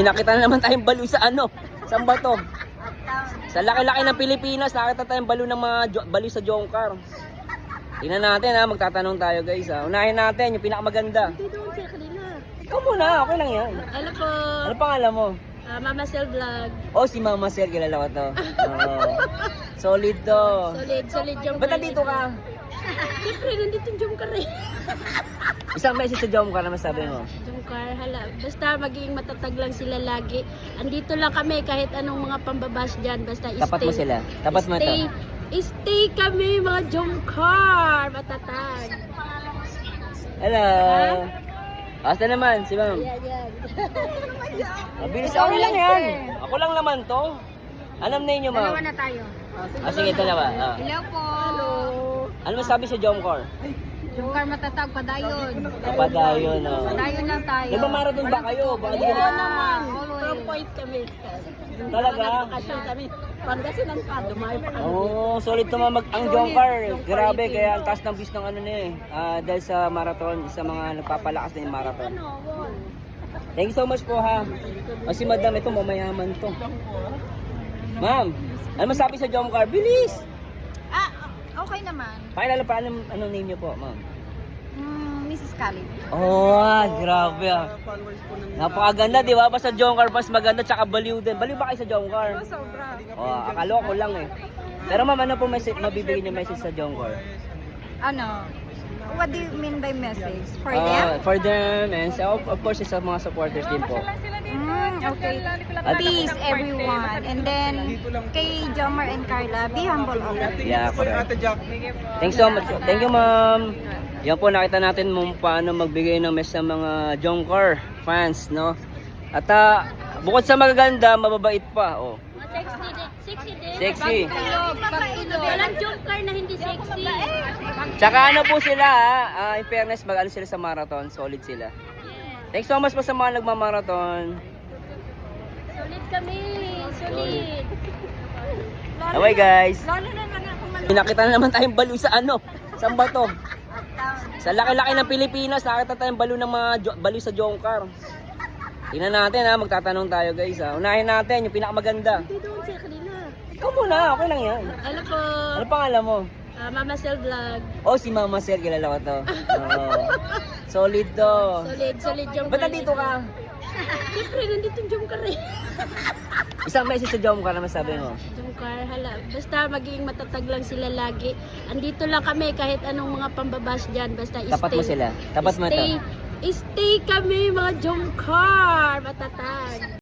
Nakita na naman tayong baliw sa ano? Saan ba to? Sa laki-laki ng Pilipinas, nakita tayong baliw ng mga baliw sa Jongkar. Tingnan natin ha, magtatanong tayo guys ha. Unahin natin yung pinakamaganda. Hindi doon siya kanina. Ikaw muna, okay lang yan. Hello po. Ano pangalan mo? Mama Cell Vlog. Oh, si Mama Sir, kilala ko to. Oo. Solid to. Solid yung Ba't nandito ka? Siyempre, nandito yung Jomcar eh. Isang message sa Jomcar na masabi mo. Jomcar, hala. Basta maging matatag lang sila lagi. Andito lang kami kahit anong mga pambabas dyan. Basta Tapat mo sila. Tapat mo ito. Stay kami mga Jomcar. Matatag. Hello. Asa naman si Ma'am? Yan. Mabilis ako lang yan. Ako lang naman to. Anong name niyo, Ma'am? Dalawa na tayo. Sige, dalawa. Ah. Hello po. Hello. Ano masabi sa Jomcar? Jomcar matatag, padayon. Kapadayon, oh. Padayon lang tayo. Nagmamarathon ba kayo? Baka di Oo ka naman. From point kami. Talaga? Bakasyon kami. Pangasinan pa, dumayo pa kami. Oh, solid naman ang Jomcar. Grabe, kaya ang taas ng views ng ano na eh. Dahil sa marathon, sa mga nagpapalakas na yung marathon. Thank you so much po ha. O si Madam, ito mamayaman to. Ma'am, ano masabi sa Jomcar? Bilis! Okay naman. Pakilala pa, ano name niyo po, ma'am? Mrs. Khalid. Oh, grabe ah. Napakaganda, di ba? Basta Jomcar mas maganda, tsaka baliw din. Baliw ba kayo sa Jomcar? Sobra. Oh, akala ko lang eh. Pero ma'am, ano po mabibigyan niyo message sa Jomcar? Ano? What do you mean by message? For them? For them, and so, of course, sa mga supporters din po. Okay. Peace, everyone. And then, kay Jomar and Carla, be humble always. Yeah, correct. Thanks so much. Thank you, ma'am. Yan po, nakita natin kung paano magbigay ng message sa mga Jomcar fans, no? At bukod sa magaganda, mababait pa, oh. Sexy din. Sexy. Walang Jomcar na hindi sexy. Tsaka ano po sila, in fairness, mag-ano sila sa marathon, solid sila. Thanks so much po sa mga nagmamarathon. Solid kami. Solid. Bye guys. Lalo na lang ako Nakita na naman tayong baliw sa ano? Saan ba to? Sa laki-laki ng Pilipinas, nakita tayong baliw ng mga baliw sa Jomcar. Tingnan natin ha, magtatanong tayo guys ha. Unahin natin yung pinakamaganda. Hindi doon siya kanina. Ikaw muna, okay lang yan. Hello po. Ano pangalan mo? Mama Cell Vlog. Oh, si Mama Sir, kilala ko to. Oo. Solid to. Solid yung Ba't nandito ka? Siyempre, nandito yung Jomcar eh. Isang message sa Jomcar na masabi mo. Jomcar, hala. Basta maging matatag lang sila lagi. Andito lang kami kahit anong mga pambabas dyan. Basta Tapat mo sila. Tapat mo ito. Stay kami mga Jomcar. Matatag.